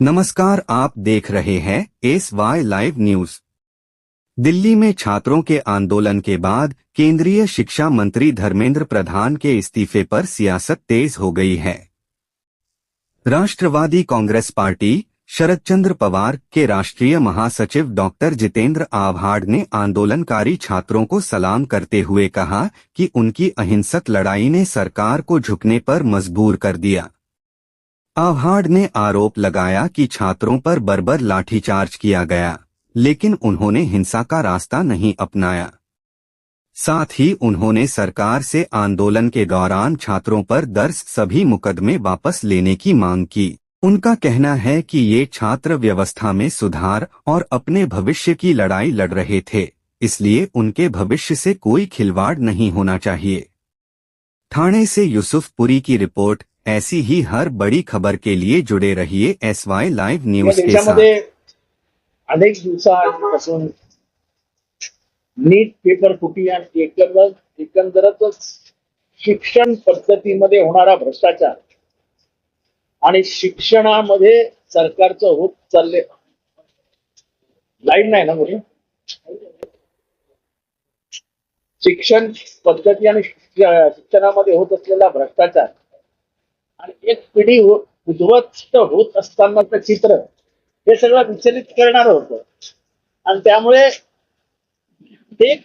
नमस्कार, आप देख रहे हैं SY लाइव न्यूज। दिल्ली में छात्रों के आंदोलन के बाद केंद्रीय शिक्षा मंत्री धर्मेंद्र प्रधान के इस्तीफे पर सियासत तेज हो गई है। राष्ट्रवादी कांग्रेस पार्टी शरदचंद्र पवार के राष्ट्रीय महासचिव डॉक्टर जितेंद्र आव्हाड ने आंदोलनकारी छात्रों को सलाम करते हुए कहा कि उनकी अहिंसक लड़ाई ने सरकार को झुकने पर मजबूर कर दिया। आव्हाड ने आरोप लगाया कि छात्रों पर बर्बर लाठीचार्ज किया गया, लेकिन उन्होंने हिंसा का रास्ता नहीं अपनाया। साथ ही उन्होंने सरकार से आंदोलन के दौरान छात्रों पर दर्ज सभी मुकदमे वापस लेने की मांग की। उनका कहना है कि ये छात्र व्यवस्था में सुधार और अपने भविष्य की लड़ाई लड़ रहे थे, इसलिए उनके भविष्य से कोई खिलवाड़ नहीं होना चाहिए। ठाणे से यूसुफ पुरी की रिपोर्ट। ऐसी ही हर बड़ी खबर के लिए जुड़े रहिए SY लाइव न्यूज के साथ। अनेक दिवसांपासून नीट पेपर फुटी आणि एकंदरच शिक्षण पद्धतीमध्ये होणारा भ्रष्टाचार आणि शिक्षणामध्ये सरकारचं होत चालले लाईन नाही ना मुली शिक्षण पद्धती आणि शिक्षणामध्ये होत असलेला भ्रष्टाचार आणि एक पिढी उद्ध्वस्त होत असतानाचं चित्र हे सगळं विचलित करणार होतं आणि त्यामुळे एक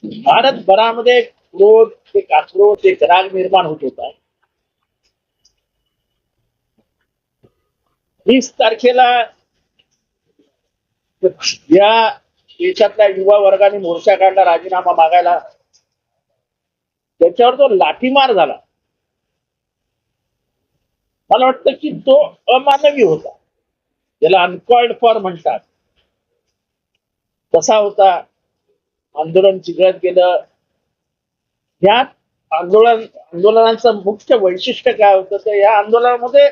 भारतभरामध्ये क्रोध, एक आक्रोश, एक राग निर्माण होत होता। 20 तारखेला या देशातल्या युवा वर्गाने मोर्चा काढला राजीनामा मागायला, त्याच्यावर जो लाठीमार झाला मला वाटतं की तो अमानवी होता, त्याला अनकॉल्ड फॉर म्हणतात तसा होता। आंदोलन चिघळत गेलं। या आंदोलनाचं मुख्य वैशिष्ट्य काय होतं तर या आंदोलनामध्ये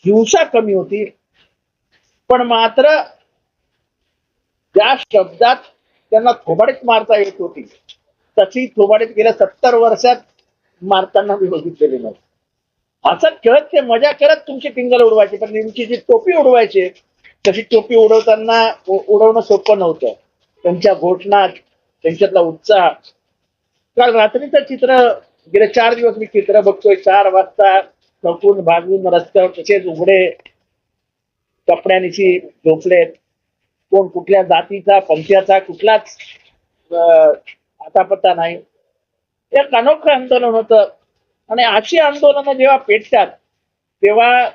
हिंसा कमी होती, पण मात्र ज्या शब्दात त्यांना थोबाडीत मारता येत होती तशी थोबाडीत गेल्या 70 वर्षात मारताना मी बघितलेली नाही। असं खेळत ते मजा करत तुमची टिंगल उडवायची, पण नेमकी जी टोपी उडवायची तशी टोपी उडवताना उडवणं सोपं नव्हतं। त्यांच्या घोषणा, त्यांच्यातला उत्साह। काल रात्रीचं चित्र, गेले 4 दिवस मी चित्र बघतोय। 4 वाजता थकून भागून रस्त्यावर तसेच उघडे कपड्यानिशी झोपलेत। कोण कुठल्या जातीचा, पंथाचा कुठलाच आता पत्ता नाही। एक अनोखं आंदोलन होतं आणि अशी आंदोलनं जेव्हा पेटतात तेव्हा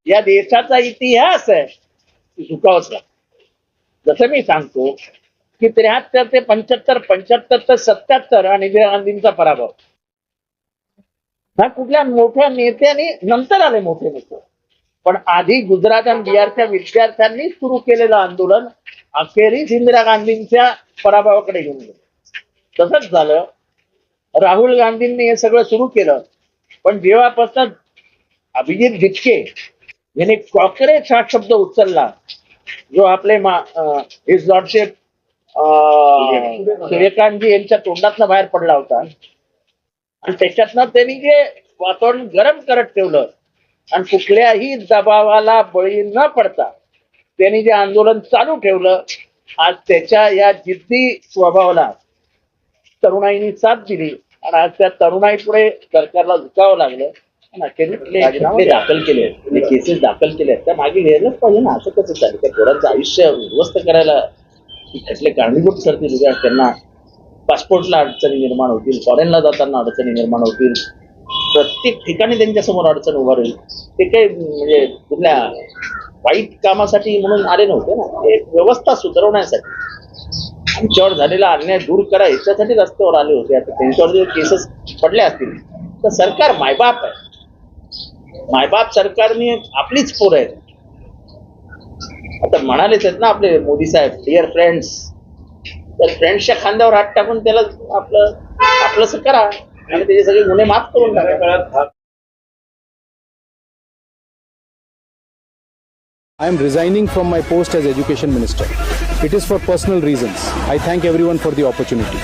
या देशाचा इतिहास आहे झुकावच लागतो। जसं मी सांगतो की 73 ते 75, 75 ते 77 आणि इंदिरा गांधींचा पराभव हा कुठल्या मोठ्या नेत्यांनी नंतर आले मोठे नेते, पण आधी गुजरात आणि बिहारच्या विद्यार्थ्यांनी सुरू केलेलं आंदोलन अखेरीस इंदिरा गांधींच्या पराभवाकडे घेऊन गेलं। तसंच झालं। राहुल गांधींनी हे सगळं सुरू केलं, पण जेव्हापासून अभिजित भिटके यांनी कॉकरेज हा शब्द उचलला, जो आपले हिज लॉर्डशिप सूर्यकांतजी यांच्या तोंडातनं बाहेर पडला होता आणि त्याच्यातनं त्यांनी जे वातावरण गरम करत ठेवलं आणि कुठल्याही दबावाला बळी न पडता त्यांनी जे आंदोलन चालू ठेवलं, आज त्याच्या या जिद्दी स्वभावाला तरुणाईनी साथ दिली आणि आज त्या तरुणाई पुढे सरकारला झुकावं लागलं आणि राजीनामे दाखल केले, केसेस दाखल केले। त्या मागे घ्यायलाच पाहिजे ना। असं कसं चालेल? त्या पोरांचं आयुष्य उद्ध्वस्त करायला त्यातले कारणीभूत ठरतील। त्यांना पासपोर्टला अडचणी निर्माण होतील, फॉरेनला जाताना अडचणी निर्माण होतील, प्रत्येक ठिकाणी त्यांच्यासमोर अडचण उभा राहील। ते काही म्हणजे कुठल्या वाईट कामासाठी म्हणून आले नव्हते ना, ते व्यवस्था सुधारवण्यासाठी, आमच्यावर झालेला अन्याय दूर करा याच्यासाठी रस्त्यावर आले होते। आता त्यांच्यावर जर केसेस पडले असतील तर सरकार मायबाप आहे। मायबाप सरकारने आपलीच पोरं आहेत। आता म्हणालेच आहेत ना आपले मोदी साहेब, डिअर फ्रेंड्स, तर फ्रेंड्सच्या खांद्यावर हात टाकून त्याला आपलंसं करा आणि त्याचे सगळे गुन्हे माफ करून टाका। I am resigning from my post as Education Minister. It is for personal reasons. I thank everyone for the opportunity.